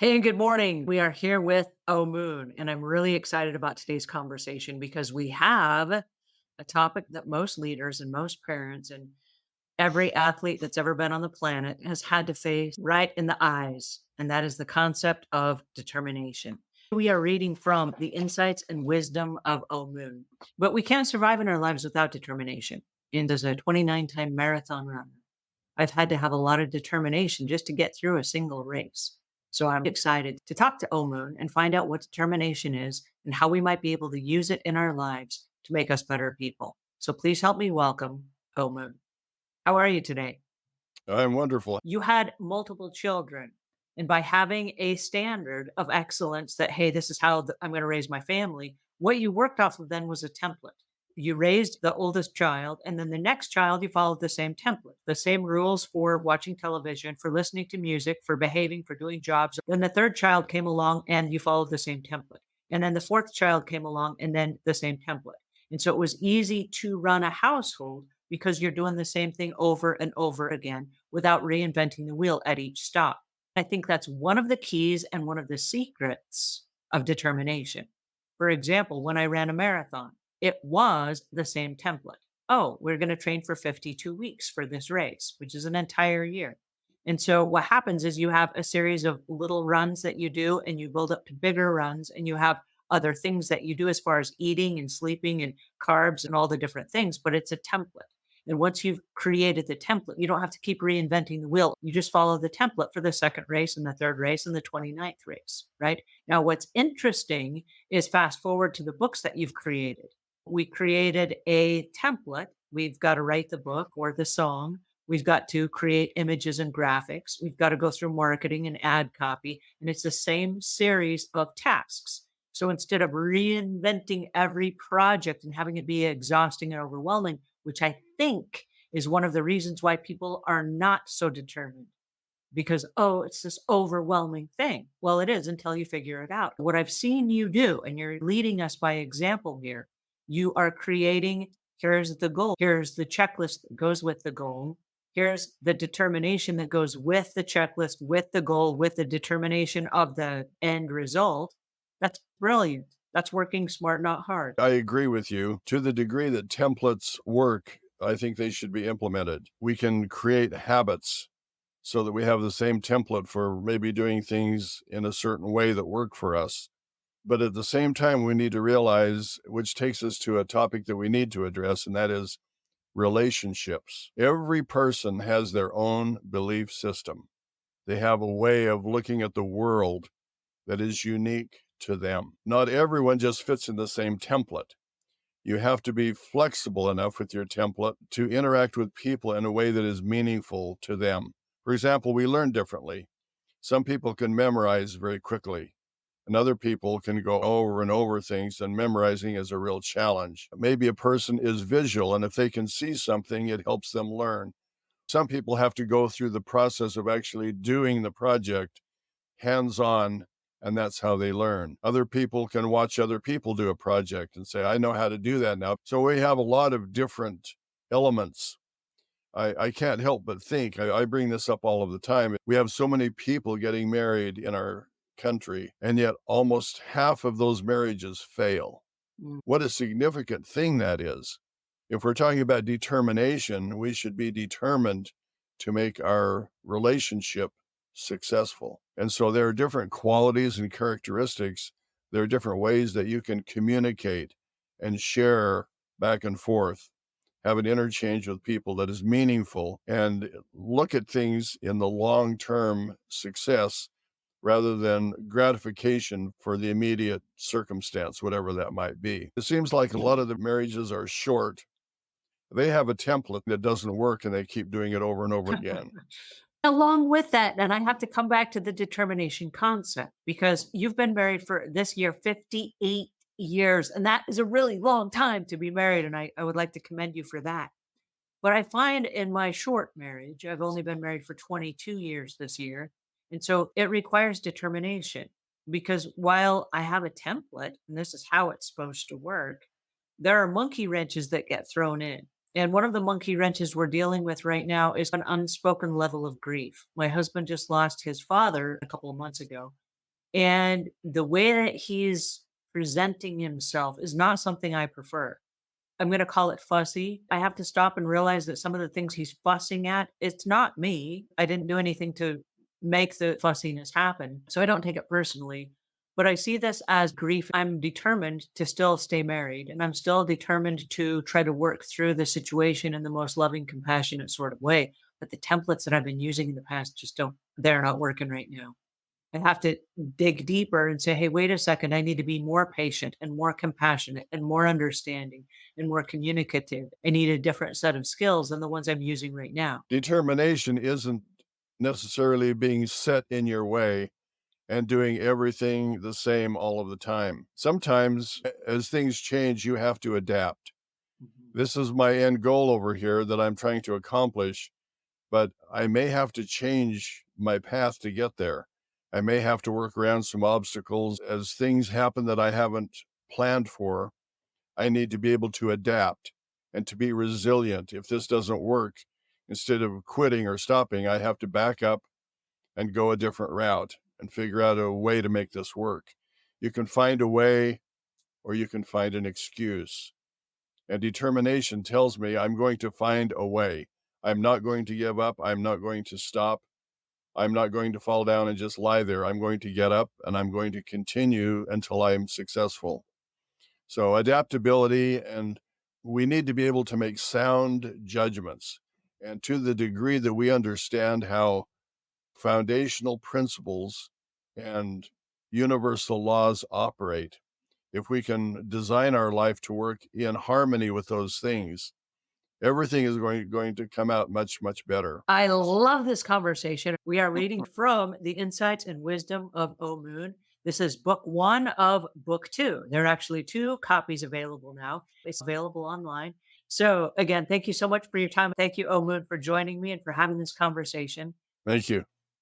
Hey, and good morning. We are here with Omuugn, and I'm really excited about today's conversation because we have a topic that most leaders and most parents and every athlete that's ever been on the planet has had to face right in the eyes, and that is the concept of determination. We are reading from the insights and wisdom of Omuugn, but we can't survive in our lives without determination. And as a 29-time marathon runner, I've had to have a lot of determination just to get through a single race. So I'm excited to talk to Omuugn and find out what determination is and how we might be able to use it in our lives to make us better people. So please help me welcome Omuugn. How are you today? I'm wonderful. You had multiple children. And by having a standard of excellence that, hey, this is how I'm going to raise my family, what you worked off of then was a template. You raised the oldest child, and then the next child, you followed the same template, the same rules for watching television, for listening to music, for behaving, for doing jobs. Then the third child came along, and you followed the same template. And then the fourth child came along, and then the same template. And so it was easy to run a household because you're doing the same thing over and over again without reinventing the wheel at each stop. I think that's one of the keys and one of the secrets of determination. For example, when I ran a marathon, it was the same template. Oh, we're going to train for 52 weeks for this race, which is an entire year. And so what happens is you have a series of little runs that you do and you build up to bigger runs and you have other things that you do as far as eating and sleeping and carbs and all the different things, but it's a template. And once you've created the template, you don't have to keep reinventing the wheel. You just follow the template for the second race and the third race and the 29th race, right? Now, what's interesting is fast forward to the books that you've created. We created a template. We've got to write the book or the song. We've got to create images and graphics. We've got to go through marketing and ad copy. And it's the same series of tasks. So instead of reinventing every project and having it be exhausting and overwhelming, which I think is one of the reasons why people are not so determined because, oh, it's this overwhelming thing. Well, it is until you figure it out. What I've seen you do, and you're leading us by example here, you are creating here's the goal, here's the checklist that goes with the goal. Here's the determination that goes with the checklist, with the goal, with the determination of the end result. That's brilliant. That's working smart, not hard. I agree with you. To the degree that templates work, I think they should be implemented. We can create habits so that we have the same template for maybe doing things in a certain way that work for us. But at the same time, we need to realize, which takes us to a topic that we need to address, and that is relationships. Every person has their own belief system. They have a way of looking at the world that is unique to them. Not everyone just fits in the same template. You have to be flexible enough with your template to interact with people in a way that is meaningful to them. For example, we learn differently. Some people can memorize very quickly, and other people can go over and over things, and memorizing is a real challenge. Maybe a person is visual, and if they can see something, it helps them learn. Some people have to go through the process of actually doing the project hands on, and that's how they learn. Other people can watch other people do a project and say, I know how to do that now. So we have a lot of different elements. I can't help but think, I bring this up all of the time. We have so many people getting married in our country, and yet almost half of those marriages fail. Mm. What a significant thing that is. If we're talking about determination, we should be determined to make our relationship successful. And so there are different qualities and characteristics. There are different ways that you can communicate and share back and forth, have an interchange with people that is meaningful, and look at things in the long-term success rather than gratification for the immediate circumstance, whatever that might be. It seems like a lot of the marriages are short. They have a template that doesn't work and they keep doing it over and over again. Along with that, and I have to come back to the determination concept because you've been married for this year 58 years, and that is a really long time to be married. And I would like to commend you for that. But I find in my short marriage, I've only been married for 22 years this year. And so it requires determination because while I have a template and this is how it's supposed to work, there are monkey wrenches that get thrown in. And one of the monkey wrenches we're dealing with right now is an unspoken level of grief. My husband just lost his father a couple of months ago. And the way that he's presenting himself is not something I prefer. I'm gonna call it fussy. I have to stop and realize that some of the things he's fussing at, it's not me. I didn't do anything to make the fussiness happen, so I don't take it personally. But I see this as grief. I'm determined to still stay married, and I'm still determined to try to work through the situation in the most loving, compassionate sort of way. But the templates that I've been using in the past just don't, they're not working right now. I have to dig deeper and say, hey, wait a second. I need to be more patient and more compassionate and more understanding and more communicative. I need a different set of skills than the ones I'm using right now. Determination isn't necessarily being set in your way and doing everything the same all of the time. Sometimes, as things change, you have to adapt. Mhm. This is my end goal over here that I'm trying to accomplish, but I may have to change my path to get there. I may have to work around some obstacles as things happen that I haven't planned for. I need to be able to adapt and to be resilient. If this doesn't work, instead of quitting or stopping, I have to back up and go a different route and figure out a way to make this work. You can find a way or you can find an excuse. And determination tells me I'm going to find a way. I'm not going to give up. I'm not going to stop. I'm not going to fall down and just lie there. I'm going to get up and I'm going to continue until I'm successful. So, adaptability, and we need to be able to make sound judgments. And to the degree that we understand how foundational principles and universal laws operate, if we can design our life to work in harmony with those things, everything is going to come out much, much better. I love this conversation. We are reading from The Insights and Wisdom of Omuugn. This is book one of book two. There are actually two copies available now. It's available online. So, again, thank you so much for your time. Thank you, Omuugn, for joining me and for having this conversation. Thank you.